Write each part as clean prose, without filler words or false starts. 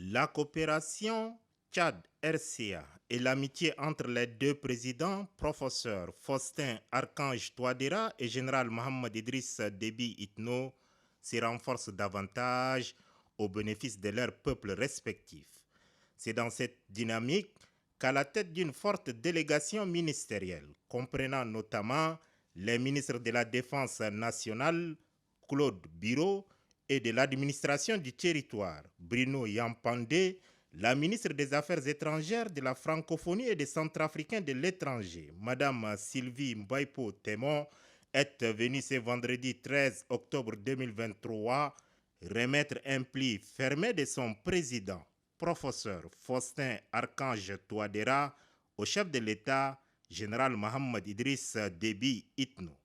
La coopération Tchad-RCA et l'amitié entre les deux présidents, professeur Faustin Archange Touadéra et général Mohamed Idriss Déby Itno, se renforcent davantage au bénéfice de leurs peuples respectifs. C'est dans cette dynamique qu'à la tête d'une forte délégation ministérielle, comprenant notamment les ministres de la Défense nationale, Claude Biro, et de l'administration du territoire, Bruno Yampandé, la ministre des Affaires étrangères, de la francophonie et des centrafricains de l'étranger, Madame Sylvie Mbaipo Témon, est venue ce vendredi 13 octobre 2023 remettre un pli fermé de son président, professeur Faustin Archange Touadéra, au chef de l'État, général Mohamed Idriss Déby Itno.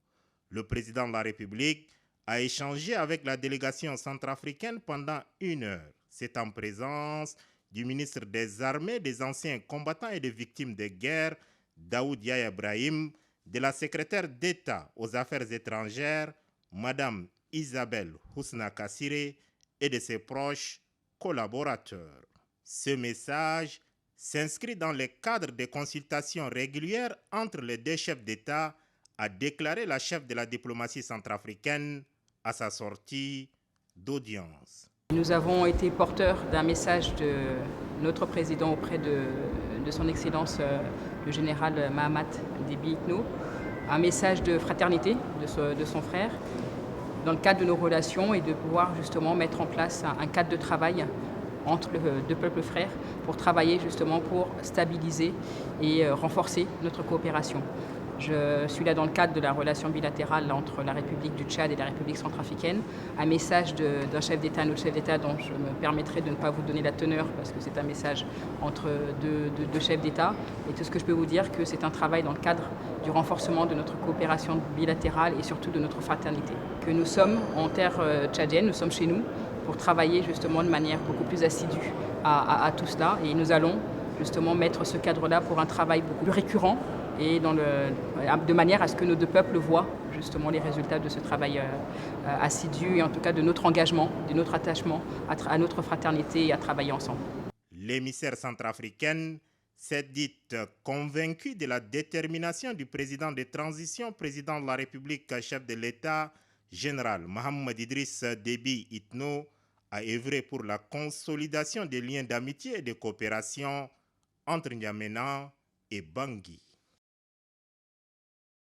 Le président de la République a échangé avec la délégation centrafricaine pendant 1 heure. C'est en présence du ministre des Armées, des anciens combattants et des victimes de guerre, Daoud Yahya Ibrahim, de la secrétaire d'État aux Affaires étrangères, Madame Isabelle Housna Kassiré, et de ses proches collaborateurs. Ce message s'inscrit dans le cadre des consultations régulières entre les deux chefs d'État, a déclaré la chef de la diplomatie centrafricaine à sa sortie d'audience. Nous avons été porteurs d'un message de notre président auprès de son Excellence le général Mahamat Déby Itno, un message de fraternité de son frère dans le cadre de nos relations et de pouvoir justement mettre en place un cadre de travail entre les deux peuples frères pour travailler justement pour stabiliser et renforcer notre coopération. Je suis là dans le cadre de la relation bilatérale entre la République du Tchad et la République centrafricaine. Un message d'un chef d'État, un autre chef d'État, dont je me permettrai de ne pas vous donner la teneur parce que c'est un message entre deux chefs d'État. Et tout ce que je peux vous dire, que c'est un travail dans le cadre du renforcement de notre coopération bilatérale et surtout de notre fraternité. Que nous sommes en terre tchadienne, nous sommes chez nous pour travailler justement de manière beaucoup plus assidue à tout cela. Et nous allons justement mettre ce cadre-là pour un travail beaucoup plus récurrent et de manière à ce que nos deux peuples voient justement les résultats de ce travail assidu et en tout cas de notre engagement, de notre attachement à notre fraternité et à travailler ensemble. L'émissaire centrafricaine s'est dite convaincue de la détermination du président de transition, président de la République, chef de l'État, général Mohamed Idriss Déby Itno, à œuvrer pour la consolidation des liens d'amitié et de coopération entre N'Djamena et Bangui.